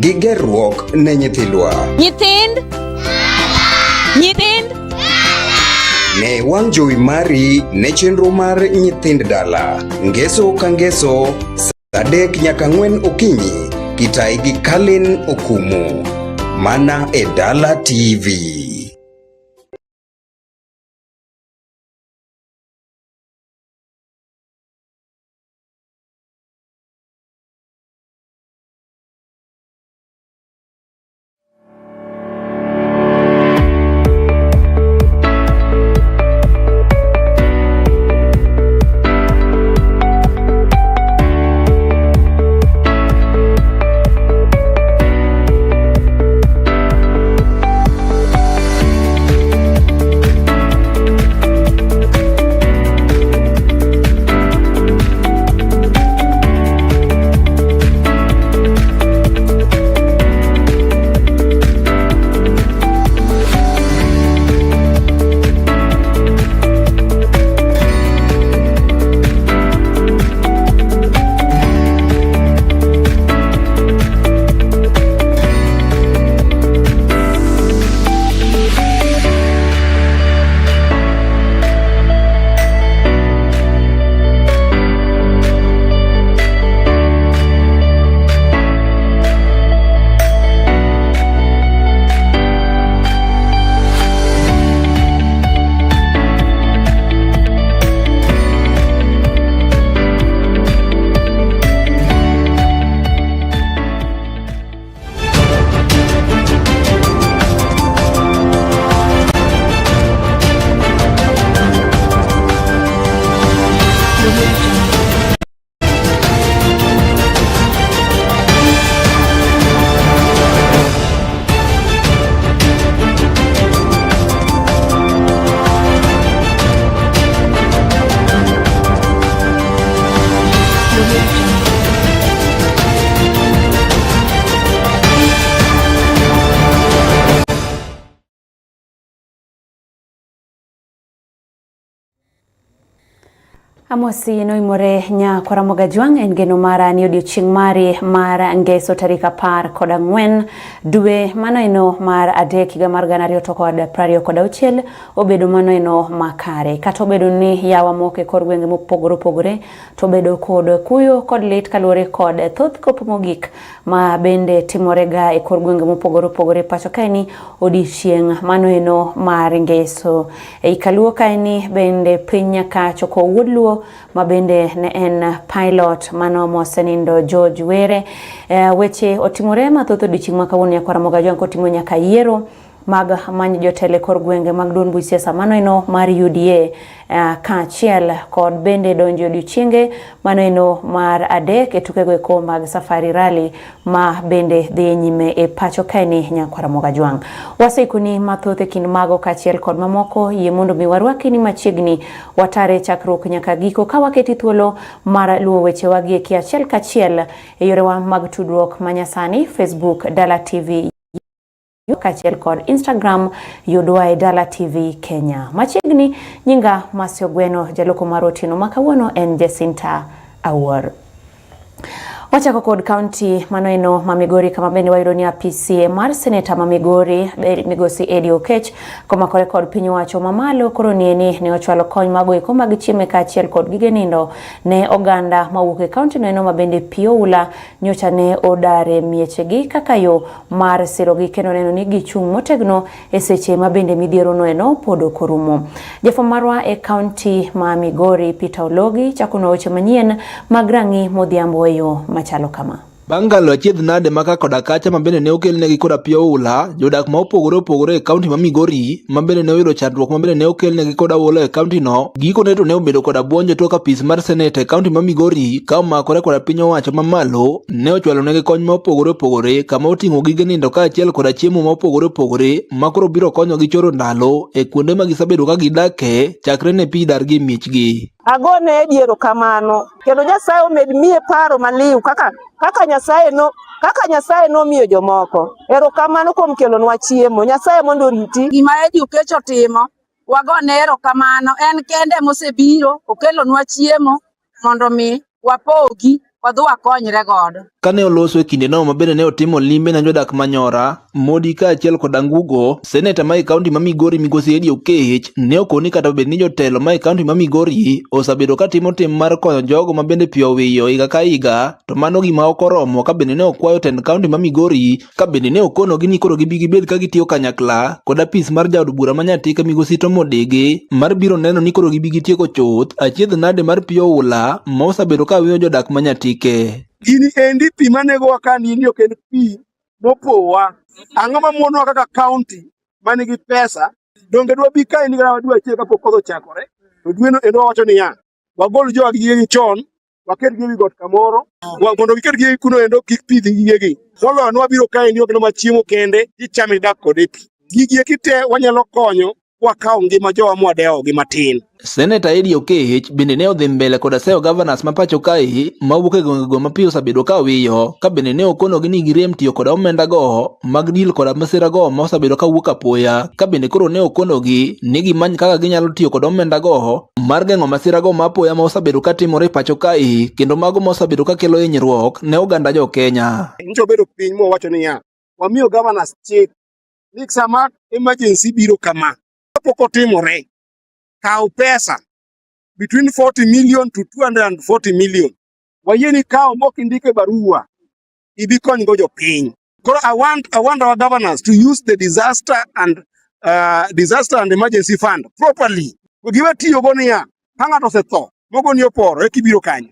gi gerruok ne nyithindwa. Nyithind Ne wang' jowi mari ne chenro mar nyithind dala. Ngeso ka ngeso, saa 3 nyaka 4 okinyi, kitai gi Kalin Okumu. Mana e Dala TV. Amosi noimore nya Kwaramoga Jwang en geno mara ni odiochieng' mari mar ngeso tarika 14 dwe manoino mar adek higa mar 2026 obedo manoino makare kata obedo ni yawa moke kod gwenge mopogore opogore to bedo kod kuyo kod lit kaluwore kod thoth kopo mogik ma bende timorega e kor gwenge mopogore opogore pacho kaeni odiochieng' manoino mar ngeso e Kaluo kaeni bende piny nyaka choko wuod luo ma bende ne en pilot mano mosenindo George Were. Weche otimore mathoth odiochieng' ma kawuono Kwaramoga Jwang kotimo nyaka yiero mag manyo jotelo kor gwenge mag duond buch siasa manoino mar UDA kaachiel kod bende donjo odiochienge manoino mar adek e tukego eko mag Safari Rally ma bende dhi nyime e pacho kaeni Kwaramoga Jwang. Wasikuni mathoth e kind mago kaachiel kod mamoko yie mondo mi warwaki ni machiegni watare chakruok nyaka giko ka waketi thuolo mar luwo weche wagi e achiel kachiel e yorewa mag tudruok manyasani Facebook Dala TV kaachiel kod Instagram yudwa e Dala TV Kenya. Machiegni nyinga Mercie Ogweno, jaloko mar otieno ma kawuono en Jacinta Awuor. Wachako kod kaunti manoino ma Migori kama bende wayudo ni apisi mar seneta ma Migori migosi Eddie Okech komakore kod piny owacho mamalo koro nieni ne ochwalo kony mago eko mag chiemo kaachiel kod gige nindo ne oganda mawuok e kaunti noino ma bende pi oula nyocha ne odare miechegi kaka yo mar sirogi kendo neno ni gichung' motegno e seche ma bende midhiero noeno pod ok orumo. Jafwambo marwa e kaunti ma Migori Peter Ologi chakono weche manyien mag rangi modhiambo e yo machalo kama. Bangalo achiedh nade maka koda kacha mabende ne okelnegi koda pi oula, jodak ma opogore opogore e kaunti ma Migori mabende ne oyudo chandruok mabende ne okelnegi koda oula e kaunti no. Giko ne to ne obedo koda buonjo tok apis mar seneta e kaunti ma Migori ka omakore koda piny owacho mamalo ne ochwalo negi kony ma opogore opogore kama oting'o gige nindo kaachiel koda chiemo ma opogore opogore ma koro biro konyogi choro ndalo e kuonde ma gisebedo ka gidake chakre ne pi dargi miechgi. Agone diero kamano kendo Nyasaye omed miye paro maliw kaka Nyasaye no miyo jomoko. Erokamano kuom kelonwa chiemo. Nyasaye mondo riti. Gima Eddie Okech otimo wagone erokamano, en kende mosebiro okelonwa chiemo mondo mi wapogi wadhi wakonyre godo. Kane oloso e kinde no mabende ne otimo limbe na jodak manyora, Modi ka achiel kod Angugo, seneta ma e kaunti ma Migori Migosi Eddie Oketch ne okoni kata bed ni jotelo ma e kaunti ma Migori osabedo ka timo tim mar konyo jogo ma bende pio wiyo higa ka higa, to mano gima ok oromo ka bende ne okwayo tend kaunti ma Migori ka bende ne okonogi ni koro gibi gibed ka gitiyo kanyakla kod apis mar jaod bura ma Nyatika Migosi Tomodege mar biro neno ni koro gibi gitieko chuth achiedh nade mar pio ula ma osabedo ka wiyo jodak ma Nyatike. Gini endi pi manego wakani ini ok en pi mopowa. Ang'o ma muonwa kaka kaunti manigi pesa, donge dwa bi ka ini gara dwa chiel kapok kodho chakore. To dweno endo wacho niya, wagol jowa gigegi chon, waket gi got kamoro, mondo giket gi kuno endo kik pi dhi gigegi. Molo nwa biro ka ini ok no machiemo kende, ichami dak kode pi. Gigi kite wanyalo konyo wakao ngima jowa mwadewo gi matin. Seneta Eddie Oketch bende ne odhi mbele kod aseyo governors ma pacho kae mawuok e gwengego ma pi osabedo ka wiyo ka bende ne okonogi ni girem tiyo kod omenda go mag deal kod masira go ma osabedo ka wuok apoya ka bende koro ne okonogi ni gimany kaka ginyalo tiyo kod omenda go mar geng'o masira go ma apoya ma osabedo ka timore pacho kae kendo mago ma osabedo ka kelo hinyruok ne oganda jo Kenya. Ncho bedo piny mo wacho niya, wamiyo governors chik ni sama emergency biro kama kapok otimore, kaw pesa between 40 million to 240 million. Wayeni kaw mok indike barua ibi kony go jopiny. Koro I want our governors to use the disaster and emergency fund properly. Giwe tiyo go niya, ka ng'ato osetho, mogo ni oporo ekibiro kanyo.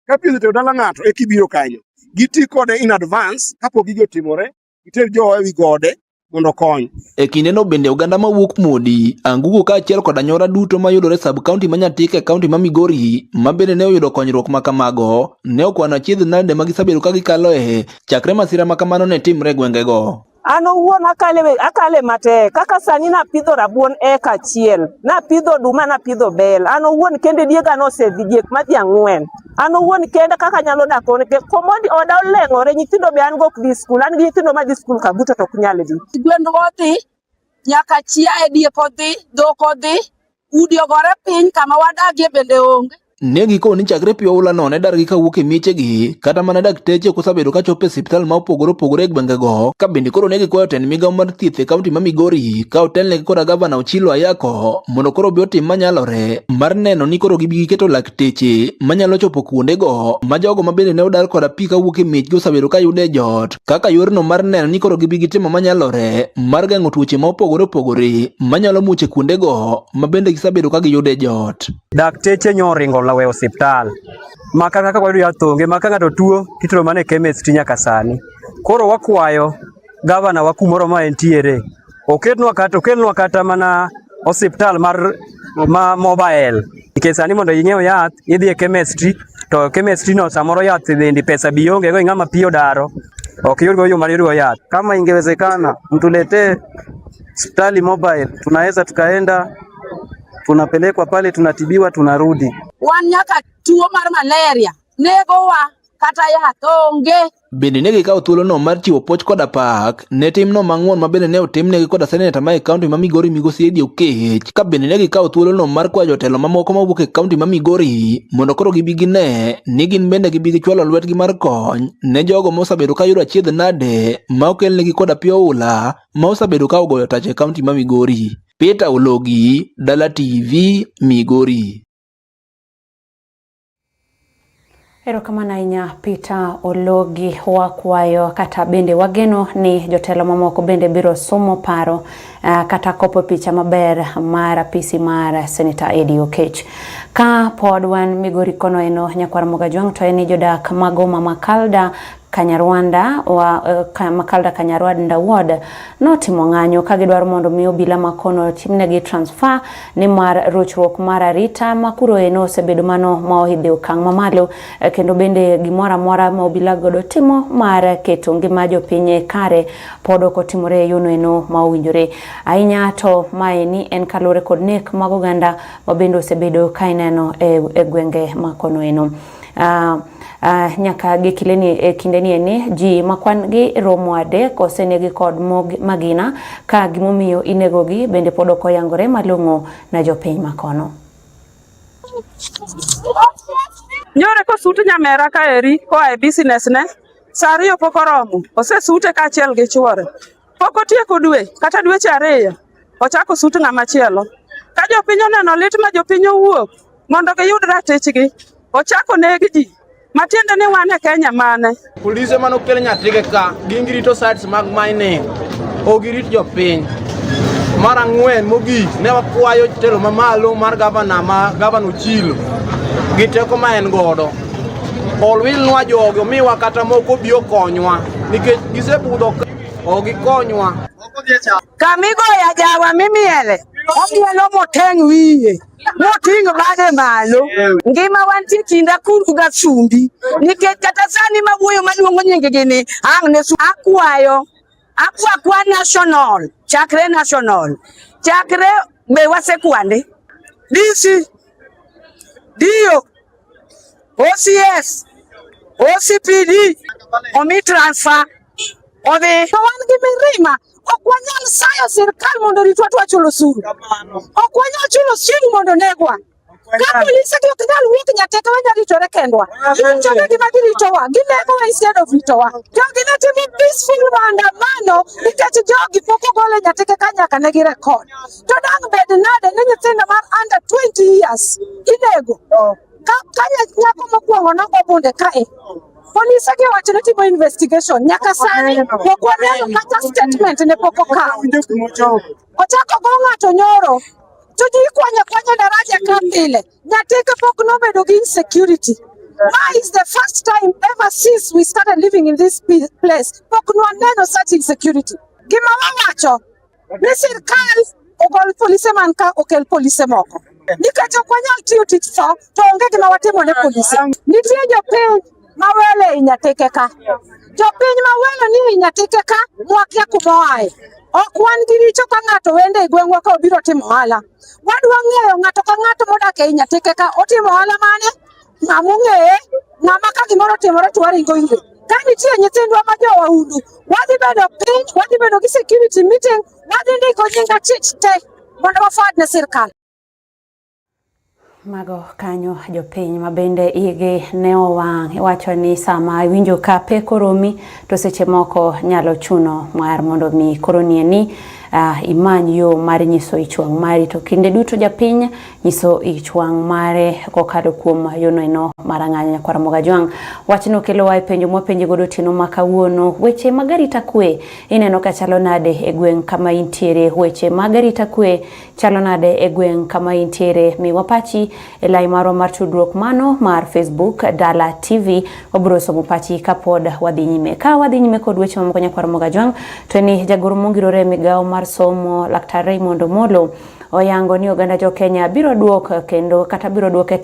Ka pi osetero dala ng'ato ekibiro kanyo. Giti kode in advance kapok gigi otimore, giter jowa ewi gode mondo kony. E kinde no bende oganda mawuok Modi, Angugo ka achiel kod anyora duto mayudore sub kaunti ma Nyatike e kaunti ma Migori ma bende ne oyudo konyruok ma kamago, ne okwano achiedh nade ma gisabedo ka gikaloe chakre masira ma kamano ne timre gwengego. An owuon akale matek. Kaka sani napidho rabuon eka achiel, napidho oduma, napidho bel. An owuon kende diega nosedhi diek madhi 4. An owuon kende kaka nyalo dakone komodi oda oleng'ore, nyithindo be an go ok dhi skul. An gi nyithindo ma dhi skul kabuto to ok nyal dhi. Gwen odhi, nyaka chia e diek odhi, dhok odhi, udi ogore piny kama wadagie bende onge. Ne giko ni chakre pio ula no ne dargi ka wuok e miechegi kata mana dakteche ok osabedo ka chopo e osiptal ma opogore e gwengego ka bende koro ne gikwayo tend migawo mar thieth e kaunti ma Migori ka otelnegi koda gavana Ochilo Ayako mondo koro bi otim manyalore mar neno ni koro gibi giketo lakteche manyalo chopo kuondego ma jogo ma bende ne odar koda pi ka wuok e miechgi osabedo ka yude jot kaka yorno mar neno ni koro gibi gitimo manyalore mar geng'o tuoche ma opogore manyalo muche kuondego ma bende gisabedo ka giyude jot. Dakteche nyoringo lawe osiptal maka kaka wayudo yath onge maka ng'ato tuo kitero mana e chemist nyaka sani. Koro wakwayo gavana wa kumoro ma entiere okelnwa kata mana osiptal mar mobile nikech sani mondo ing'iew yath idhi e chemistry to chemistry no samoro yath bende pesa bionge go ing'ama pio daro ok yud go yo mar yudo yath. Kama ingewezekana mtuletee hospitali mobile, tunaweza tukaenda tunapelekwa pale tunatibiwa tunarudi. Wan nyaka tuo mar malaria negowa kata yath onge. Bende ne gikawo thuolono mar chiwo puoch koda pak ne timno mang'won ma bende ne otimnegi koda seneta ma e kaunti ma Migori Migosi Eddie Oketch ka bende ne gikawo thuolono mar kwayo jotelo mamoko mawuok e kaunti ma Migori mondo koro gibi gine ni gin bende gibi gichwalo lwetgi mar kony ne jogo ma osabedo ka yudo achiedh nade ma okelnegi koda pio ula ma osabedo ka ogoyo tach e kaunti ma Migori. Peter Ologi, Dala TV, Migori. Erokamano ahinya Peter Ologi. Wakwayo kata bende wageno ni jotelo mamoko bende biro somo paro kata kopo picha maber mar apisi mar Senator Eddie Oketch. Ka pod wan Migori kono eno nyakwar Mogajwang to eni jodak magoma Makalda Kanyarwanda Makalda Kanyarwanda ward notimo ng'anyo ka gidwaro mondo mi obila makono timnegi transfer ni mar rochruok mar arita makuro eno osebedo mano ma ohidhe okang' mamalo kendo bende gimoro amora ma obila godo timo mar keto ngima jopiny kare pod ok otimore yono eno ma owinjore ahinya to maeni en kalore kod nek mag oganda ma bende osebedo ka ineno e gwenge makono eno. Nyaka gikileni e kindeni eni ji makwan gi romo adek osenegi kod magina ka gimomiyo inegogi bende pod ok oyangore malong'o na jopiny makono. Nyore ko sute nyamera ka eri ko ai business ne. Sariyo pokoromo. Ose sute ka achiel gi chuore. Poko tieko dwe kata dweche ariyo. Ochako sute ng'ama chielo. Ka jopiny oneno lit ma jopiny owuok mondo giyud ratichgi. Ochako negi ji. Matiende ni wan e Kenya mane. Polise mano kel nyatige ka gin girito sites mag mining. Ogirit jopiny. Mar ang'wen mogik ne wakwayo telo mamalo mar gavana Ochilo gi teko ma en godo. Olwilnwa jogo miwa kata moko bio konywa nikech gisebudho ogikonywa. Kamigo ya jawa mimiele. Omielo moteng' wiye. Moting' bade malo. Ngima wantie kinda kuru ga sumbi. Nikech kata sani mawuoyo maluongo nyinge gini ang' ne akwayo. Akwa national. Chakre national. Chakre be wasekwande. DC. Dio. OCS. OCPD. Omi transfer. Ode. Kawan gi mirima. Okwanyal sayo sirkal mondo ritwa chulo suru. Okwanyal chulo suru mondo negwa. Ka polisi gi ok nyal wuok nyateke wanya ritore kendwa. Ritore gima giritowa. Ginegowa instead of ritowa. Jogi ne timo peaceful maandamano nikech jogi pok ogole nyateke ka nyaka ne gi record. To dang' bed nade ni nyithindo mar under 20 years inego. Ka nyako mokwongo nogo bunde kae. Polisi gi wacho ni timo investigation nyaka sani pok waneno kata statement ne pok okaw. Ochako go ng'ato nyoro. To ji kwanya daraja ka pile. Nyateke pok nobedo gi insecurity. Why is the first time ever since we started living in this place? Pok nwaneno such insecurity. Gima wawacho ni sirkal ogol polise man ka okel polise moko. Nikech ok wanyal tiyo tich to onge gima watimo ne polise. Nitie jopiny mawele inyateke ka. Jopiny mawele ni inyateke ka mwakia kumoae. Ok wan gi richo ka ng'ato wende e gweng'wa ka obiro timo ohala. Wadwa ng'eyo ng'ato ka ng'ato modak e inyateke ka otimo ohala mane? Ng'ama ong'eye, ng'ama ka gimoro timore to waringo ire. Ka nitie nyithindwa ma jowaundu, wadhi bedo piny, wadhi bedo gi security meeting, wadhi ndiko nying achich te mondo wafad ne sirkal. Mago kanyo jopiny mabende igi ne owang' iwacho ni sama iwinjo ka pek oromi to seche moko nyalo chuno mar mondo mi koro ni imany yo mar nyiso ichwang' mari to kinde duto japiny nyiso ichwang' mare kokalo kuom yono eno marang'anya kwa Ramogi Jwang'. Wachno kelo wa penjo mwapenji godo tino makawuono weche magarita kwe ineno ka chalo nade e gweng' kama intiere weche magarita kwe chalo nade e gweng' kama intiere mi wapachi e lai maro mar tudruok mano mar Facebook Dala TV wabro somo pachi kapod wadhi nyime ka wadhi nyime kod weche mamoko nyakwa Ramogi Jwang' to ni jagoro mongirore migao mar somo Laktar Raymond Omolo oyango ni oganda jo Kenya biro duok kendo kata biro duok e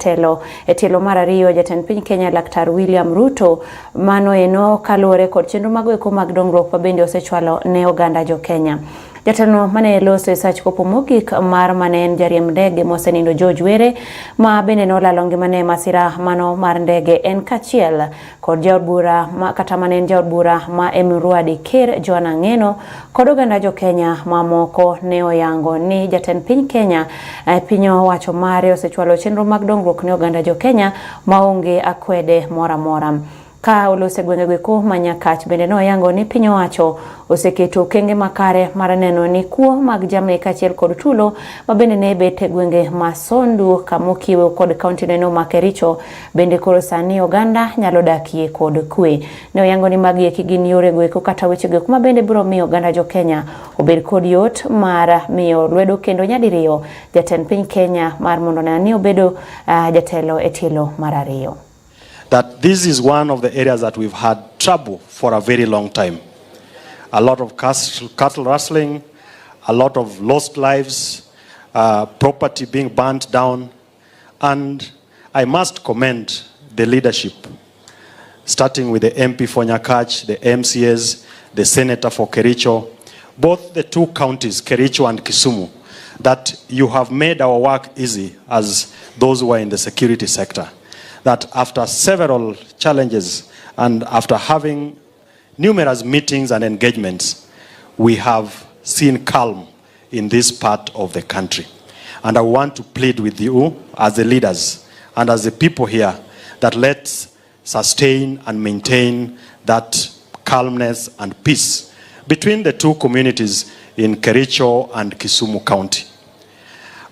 telo mar ariyo jatend piny Kenya Laktar William Ruto mano eno kaluwore kod chenro mag eko mag dongruok ma bende osechwalo ne oganda jo Kenya. Jatelo mane loso sach kopo mogik mar mane en jariemb ndege mosenindo George Were ma bende nolalo ngimane masira mano mar ndege en kachiel kod jaod bura kata mane en jaod bura ma Emruadi Ker Joanna Ngeno kod oganda jo Kenya mamoko ne oyango ni jatend piny Kenya piny owacho mare osechwalo chenro mag dongruok ne oganda jo Kenya maonge akwede mora mora. Ka olose gwenge ko manyakach bende no yango ni piny owacho oseketo kenge makare mar neno ni kuo mag jamni kachiel kod tulo ma bende ne bete gwenge masondu kamokiwe kod kaunti neno makericho bende koro sani oganda nyalo dakie kod kwe. Ne yango ni magi gin yore gweko kata weche gweko ma bende biro miyo oganda jo Kenya obed kod yot mar miyo lwedo kendo nyadiriyo jatend piny Kenya mar mondo ne obedo jatelo e telo mar ariyo. That this is one of the areas that we've had trouble for a very long time. A lot of cattle rustling, a lot of lost lives, property being burnt down. And I must commend the leadership, starting with the MP for Nyakach, the MCAs, the Senator for Kericho, both the two counties, Kericho and Kisumu, that you have made our work easy as those who are in the security sector. That after several challenges and after having numerous meetings and engagements, we have seen calm in this part of the country. And I want to plead with you as the leaders and as the people here that let's sustain and maintain that calmness and peace between the two communities in Kericho and Kisumu County.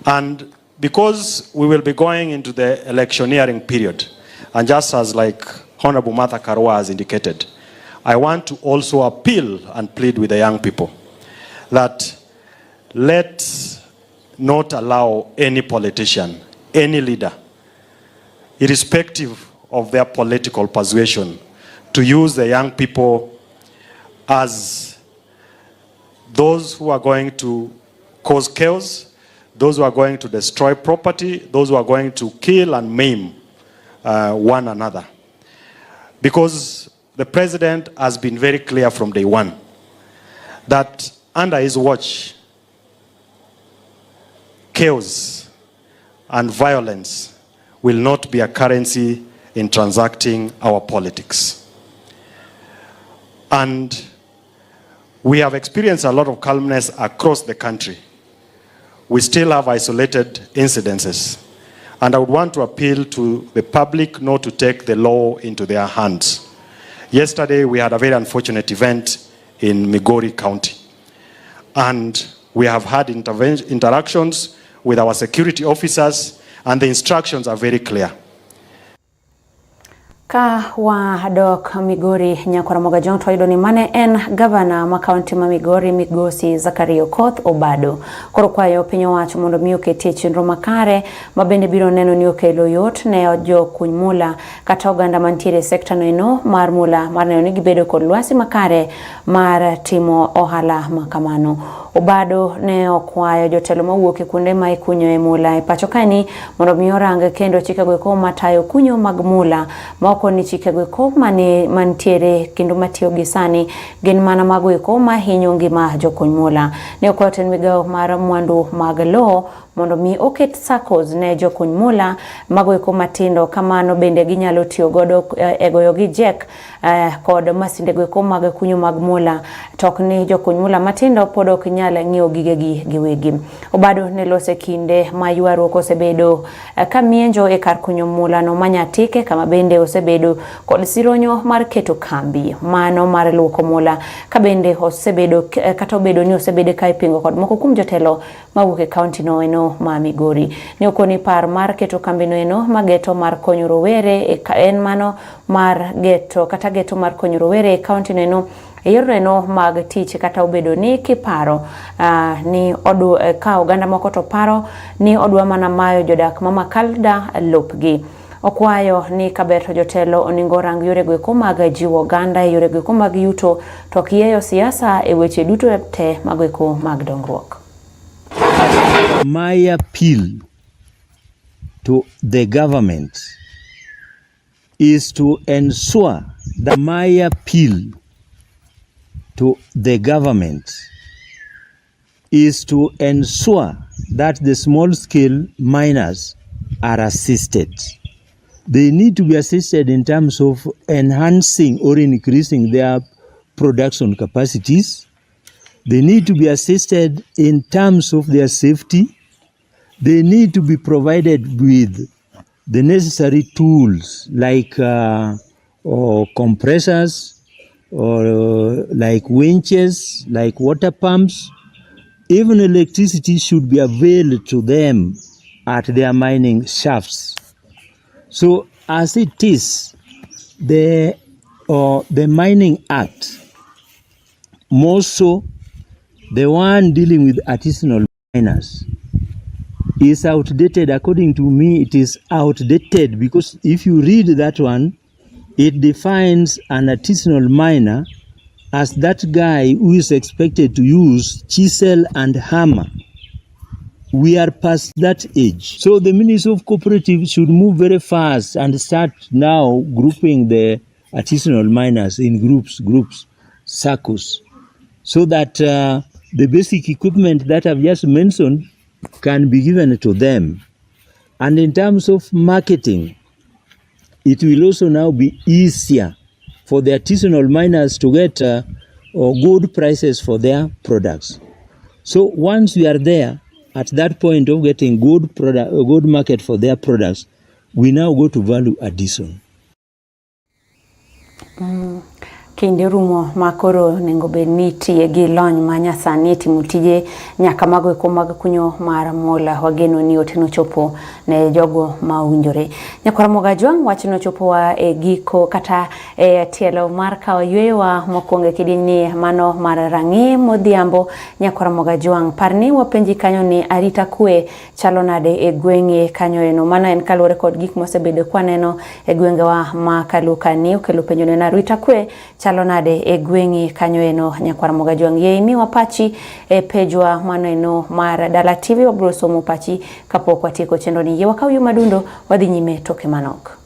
And because we will be going into the electioneering period, and just as like Honorable Martha Karua has indicated, I want to also appeal and plead with the young people that let's not allow any politician, any leader, irrespective of their political persuasion, to use the young people as those who are going to cause chaos, those who are going to destroy property, those who are going to kill and maim one another. Because the president has been very clear from day one that under his watch, chaos and violence will not be a currency in transacting our politics. And we have experienced a lot of calmness across the country. We still have isolated incidences. And I would want to appeal to the public not to take the law into their hands. Yesterday, we had a very unfortunate event in Migori County. And we have had interactions with our security officers, and the instructions are very clear. Ka wadok Migori Nyakwaramoga Jong toyudo ni mane en gavana ma kaunti ma Migori Migosi Zakaria Okoth Obado. Koro kwayo piny owacho mondo mi oketie chenro makare ma bende biro neno ni okelo yot ne jo kuny mula kata oganda mantiere sekta no eno mar mula mar neno ni gibedo kod lwasi makare mar timo ohala makamano. Obado ne okwayo jotelo mawuok e kuonde ma ikunyo e mula e pacho kaeni mondo mi orang kendo chike go matayo kunyo mag mula moko ni chike go mantiere kendo matiyo gi sani gin mana mago eko ma hinyo ngima jokuny mula. Ne okoten migawo mar mwandu mag lo mondo mi oket SACCOs ne jokuny mula mago eko matindo kamano bende ginyalo tiyo godo e goyo gi jek kod masinde go eko mag kunyo mag mula tok ni jokuny mula matindo pod ok nyal ng'iewo gigegi giwegi. Obado ne lose kinde ma ywaruok osebedo ka mienjo e kar kunyo mula no manyatike kama bende osebedo kod sironyo mar keto kambi mano mar luoko mula ka bende osebedo kata obedo ni osebedo ka ipingo kod moko kuom jotelo mawuok e kaunti no eno ma Migori. Ne okoni par mar keto kambi no eno mageto mar konyo rowere en mano mar geto kata geto mar konyo rowere e kaunti no eno yore no mag tich kata obedo ni kiparo ni odu ka oganda moko to paro ni odwa mana mayo jodak mama kalda lopgi. Okwayo ni kabeto jotelo oningo rang yore go mag jiwo oganda yore go mag yuto to kiyeyo siasa e weche duto te magweko mag dongruok. My appeal to the government is to ensure that the small-scale miners are assisted. They need to be assisted in terms of enhancing or increasing their production capacities. They need to be assisted in terms of their safety. They need to be provided with the necessary tools like compressors, or like winches, like water pumps. Even electricity should be availed to them at their mining shafts. So as it is, the Mining Act, more so the one dealing with artisanal miners, is outdated. According to me, it is outdated because if you read that one, it defines an artisanal miner as that guy who is expected to use chisel and hammer. We are past that age. So the Ministry of Cooperative should move very fast and start now grouping the artisanal miners in groups, circles, so that the basic equipment that I've just mentioned can be given to them. And in terms of marketing, it will also now be easier for the artisanal miners to get good prices for their products. So once we are there, at that point of getting good market for their products, We now go to value addition. Kinde rumo makoro nengo beniti gi lony manyasani timo tije nyaka mago eko mag kunyo mar mola wageno ni oteno chopo ne jogo maunjore. Nyakwara Mogajwang wachno chopo wa giko kata tielo mar kawo yweyo wa mokwongo kidini mano mar rangi modhiambo. Nyakwara Mogajwang parni wapenji kanyo ni arita kwe chalo nade gwenge kanyo eno, mana en kaluwore kod gik mosebedo kwaneno gwenge wa makalukani okelo penjo ne arita kwe chalo nade gwenge kanyo eno. Nyakwara Mogajwang ye mi wapachi pejwa mano eno mar Dala TV wabro somo pachi kapok watieko chenro ni. Ye wakaw yu madundo wadhi nyime toke manok.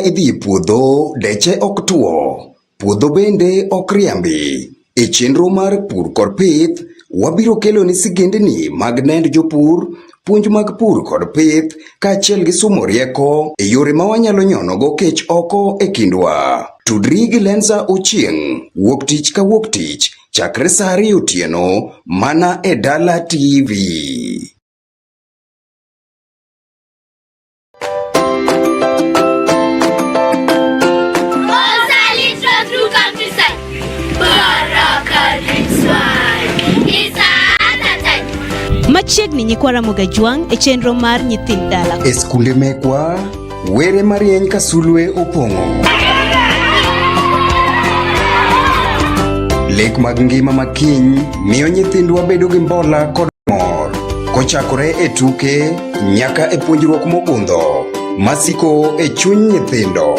Idhi puodho deche ok tuo, puodho bende ok riambi. E chenro mar pur kod pith, wabiro kelo ni sigendni mag nend jopur, puonj mag pur kod pith, kaachiel gi somo rieko e yore ma wanyalo nyonogo kech oko e kindwa. Tudri gi Lenza Ochieng, wuok tich ka wuok tich, chakre saa 2 otieno, mana e Dala TV. Machiegni Nyakwara Mogajwang e chenro mar nyithind dala. E skunde mekwa, were marieny ka sulwe opong'o. Lek mag ngima makiny miyo nyithindwa bedo gi mbola kod mor. Kochakore e tuke nyaka e puonjruok mogundho. Masiko e chuny nyithindo.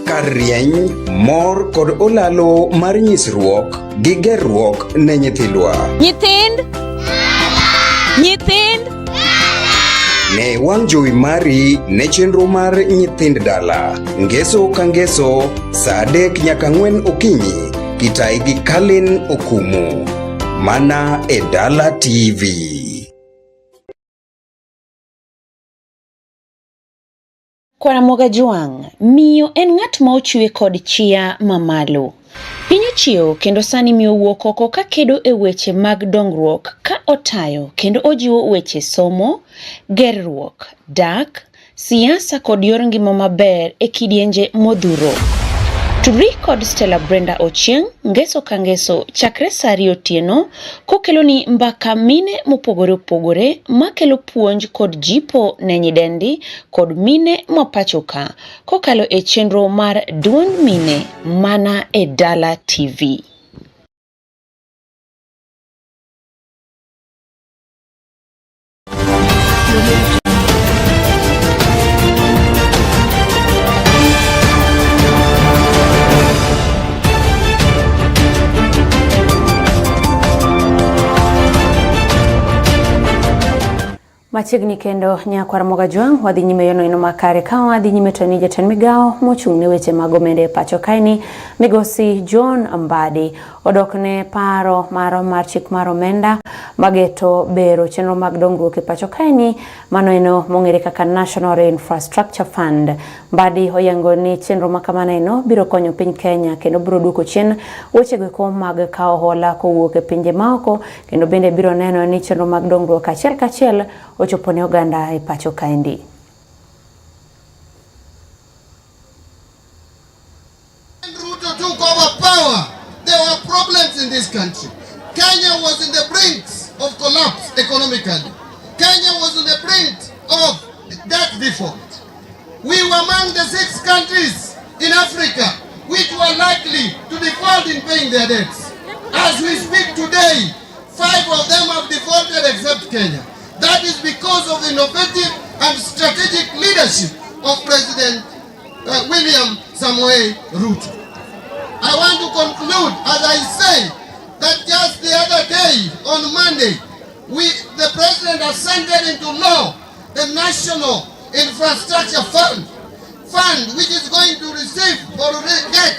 Karieny, mor kod olalo mar nyisruok gi gerruok ne nyithindwa. Nyithind Ne wang' jowi mari ne chenro mar nyithind dala. Ngeso ka ngeso, saa 3 nyaka 4 okinyi, kitai gi Kalin Okumu. Mana e Dala TV. Nyakwara Mogajwang, miyo en ng'at ma ochwe kod chia mamalo. Piny ochiewo kendo sani miyo wuok oko ka kedo e weche mag dongruok ka otayo kendo ojiwo weche somo, gerruok, dak, siasa kod yor ngima maber e kidienje modhuro. Tudri kod Stella Brenda Ochieng, ngeso ka ngeso chakre saa 2 otieno, kokelo ni mbaka mine mopogore opogore makelo puonj kod jipo ne nyidendi kod mine mapachoka, kokalo e chenro mar duond mine mana e Dala TV. Machiegni kendo Nyakwara Mogajwang wadhi nyime yono ino makare ka wadhi nyime to ni jatend migao mochung' ne weche mag omenda e pacho kaeni migosi John Mbadi odokne paro mar chik mar omenda mageto bero chenro mag dongruok e pacho kaeni mano eno mong'ere kaka National Infrastructure Fund. Mbadi oyango ni chenro makamana eno biro konyo piny Kenya kendo biro duoko chien weche go mag kawo hola kowuok e pinje maoko kendo bende biro neno ni chenro mag dongruok achiel kachiel ochopone oganda e pacho kaendi. Ruto took over power. There were problems in this country. Kenya was in the brink of collapse economically. Kenya was on the brink of debt default. We were among the 6 countries in Africa which were likely to default in paying their debts. As we speak today, 5 of them have defaulted except Kenya. That is because of the innovative and strategic leadership of President William Samoei Ruto. I want to conclude as I say that just the other day on Monday, the President assented into law the National Infrastructure Fund, which is going to receive or get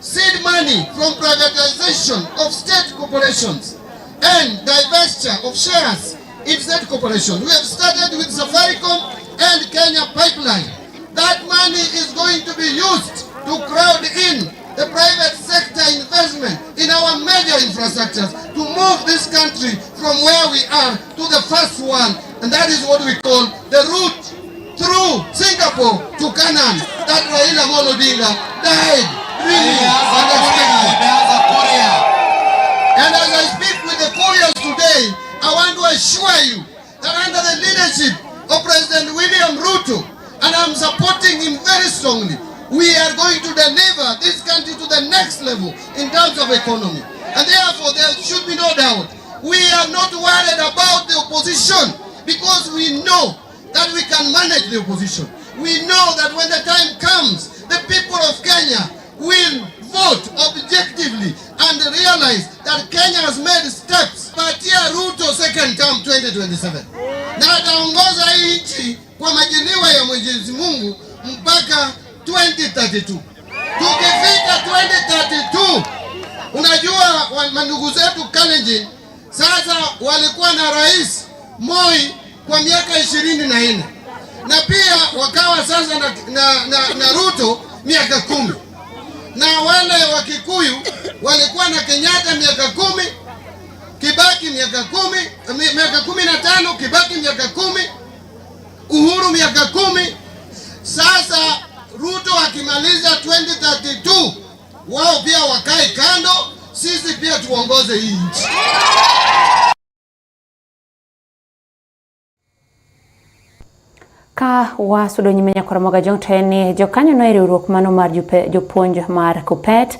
seed money from privatization of state corporations and divestiture of shares in state corporations. We have started with Safaricom and Kenya Pipeline. That money is going to be used to crowd in the private sector investment in our major infrastructures to move this country from where we are to the first one, and that is what we call the route through Singapore to Canaan that Raila Amolo Odinga died really unexpected. And as I speak with the couriers today, I want to assure you that under the leadership of President William Ruto, and I'm supporting him very strongly, we are going to deliver this country to the next level in terms of economy. And therefore, there should be no doubt. We are not worried about the opposition because we know that we can manage the opposition. We know that when the time comes, the people of Kenya will vote objectively and realize that Kenya has made steps. Patia Ruto second term 2027. Na ataongoza hii nchi kwa majaliwa ya Mwenyezi Mungu mpaka 2032. Tukifika 2032, unajua mandugu zetu Kalenjin sasa walikuwa na rais Moi kwa miaka 24 na pia wakawa sasa na Ruto miaka 10, na wale wa Kikuyu walikuwa na Kenyatta miaka 10, Kibaki miaka 10, miaka 15, Kibaki miaka 10, Uhuru miaka 10. Sasa Ruto akimaliza 2032, wao pia wakae kando, sisi pia tuongoze hii nchi. Ka wasudo nyimenya Karamoga Jongteni jokanyo no riwruok mano mar jopuonj mar Kuppet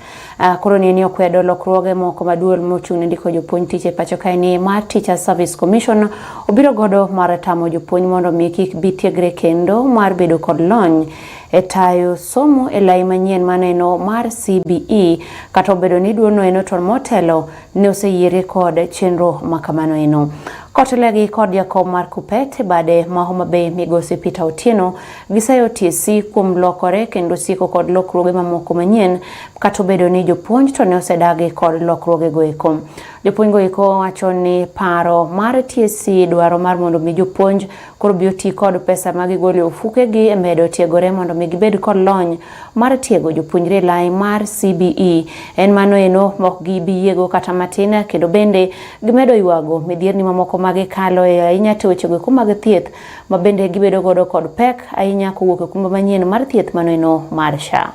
koro ni okwedo lokruoge moko maduol mochung' ndiko jopuonj tich e pacho kae ni mar Teacher Service Commission obiro godo mar tamo jopuonj mondo mi kik bitiegre kendo mar bedo kod lony e tayo somo e lai manyien maneno mar CBE kata obedo ni duono eno to motelo ne oseyiere kod chenro makamano eno. Kotelegi kod jakom mar Kuppet bade ma Homa Bay migosi Peter Otieno gisayo TSC kuom lokore kendo siko kod lokruoge mamoko manyien kata obedo ni jopuonj to ne osedagi kod lokruoge go eko. Jopuonj go eko wacho ni paro mar TSC dwaro mar mondo mi jopuonj koro bioti kod pesa magigolo ofukegi e medo tiegore mondo mi gibed kod lony mar tiego jopuonjre lai mar CBE en mano eno mok gibiyiego kata matin kendo bende gimedo ywago midhierni mamoko magikalo e ahinya to wechego mag thieth ma bende gibedo godo kod pek ahinya kowuok e kumba manyien mar thieth mano eno mar SHA.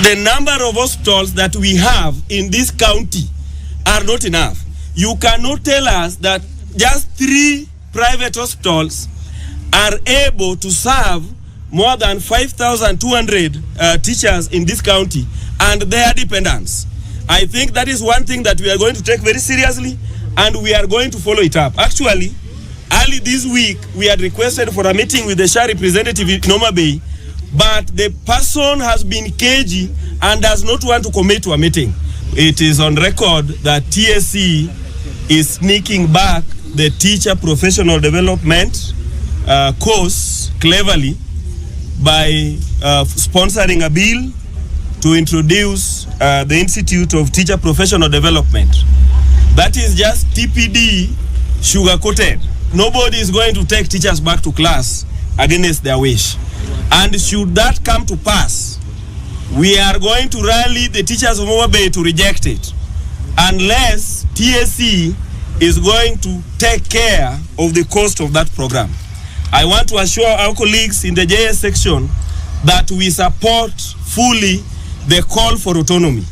The number of hospitals that we have in this county are not enough. You cannot tell us that just 3 private hospitals are able to serve more than 5,200 teachers in this county and their dependents. I think that is one thing that we are going to take very seriously and we are going to follow it up. Actually, early this week, we had requested for a meeting with the SHA representative in Homa Bay, but the person has been cagey and does not want to commit to a meeting. It is on record that TSC is sneaking back the teacher professional development course cleverly by sponsoring a bill to introduce the Institute of Teacher Professional Development. That is just TPD sugar-coated. Nobody is going to take teachers back to class against their wish. And should that come to pass, we are going to rally the teachers of Homa Bay to reject it, unless TSC is going to take care of the cost of that program. I want to assure our colleagues in the JS section that we support fully the call for autonomy.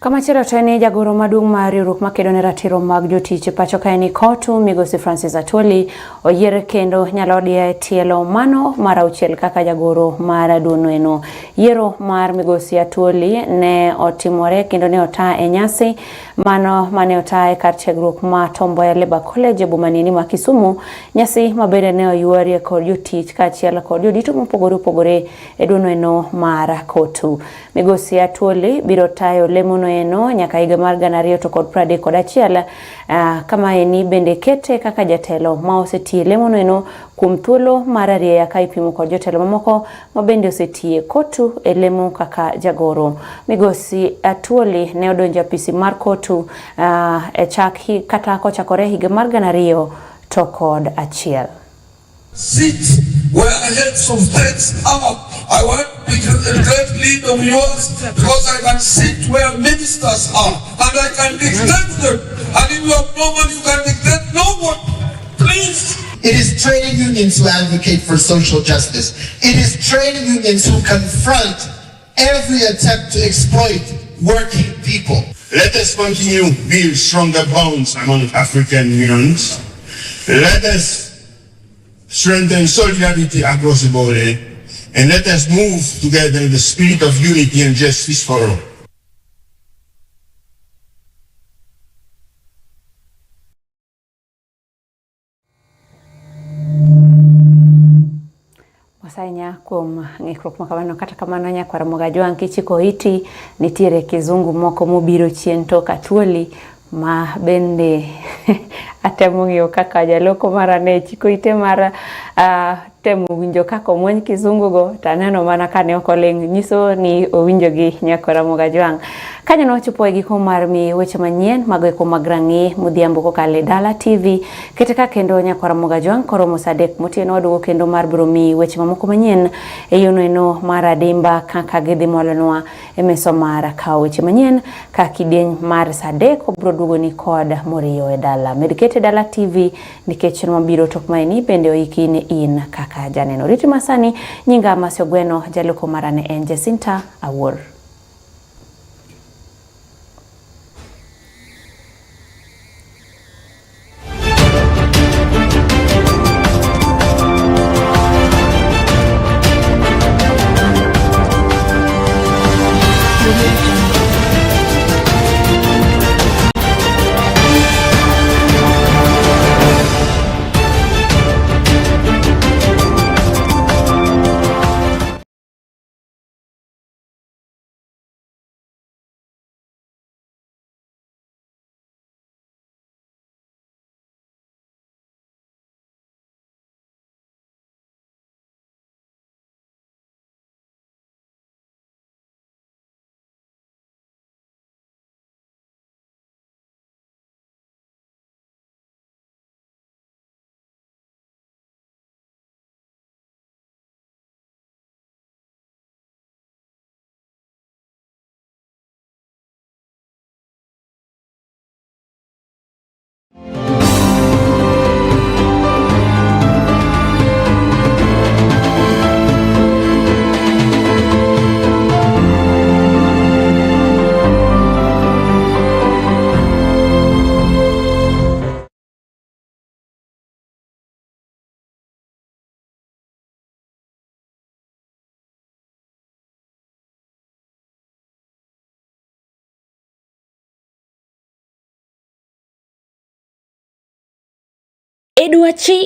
Kamachielo to ne jagoro maduong' mar riwruok makedo ne ratiro mag jotich pacho kae ni Kotu Migosi Francis Atwoli oyier kendo nyalodiye tielo mano mar auchiel kaka jagoro mar Nmodhiambo. Yiero mar Migosi Atwoli ne otimore kendo ne ota e nyasi mano mane ota e kar tiegruok ma Tom Mboya Labour College Bumanini ma Kisumu. Nyasi mabende ne oyuorie kod jotich kaachiel kod jodito mopogore opogore e Nmodhiambo mar Kotu. Migosi Atwoli biro tayo lemono eno nyaka higa mar 2031 kama eni bende kete kaka jatelo ma osetie lemono eno kuom thuolo mar ariyo ka ipimo kod jotelo mamoko ma bende osetie Kotu e lemo kaka jagoro. Migosi Atwoli ne odonjo apisi mar Kotu e chak kata kochakore higa mar 2001. Sit where the heads of states are. I want to be a great leader of yours because I can sit where ministers are and I can dictate them. And if you have no one, you can dictate no one. Please. It is trade unions who advocate for social justice. It is trade unions who confront every attempt to exploit working people. Let us continue to build stronger bonds among African unions. Let us strengthen solidarity across the border, and let us move together in the spirit of unity and justice for all. Wasainya kuom ng'ikruok makamano kata kamano nyakwar Mogajwang' kichiko iti nitiere kizungu moko mobiro chien tok Atwoli ma bende atemo ng'iyo kaka jaloko mara ne chiko ite mara temo winjo kaka omweny kizungu go taneno mana kane okoling nyiso ni owinjo gi nyakwar Mogajwang'. Kanyo nochopo e giko mar mi weche manyien mag eko mag rang'i modhiambo kokalo e Dala TV. Kete ka kendo nyakwar Mogajwang' koromo saa 3 motieno waduogo kendo mar biro mi weche mamoko manyien e yono eno mar adimba kaka gidhi molonwa e meso mar kawo weche manyien ka kidieny mar saa 3 obiro duogo ni kod moriyo e dala. Med kete Dala TV nikech no mabiro tok maeni bende oiki ne in kaka janeno. Riti masani nyinga Mercie Ogweno, jaloko mara ne en Jacinta Awuor. Edwachi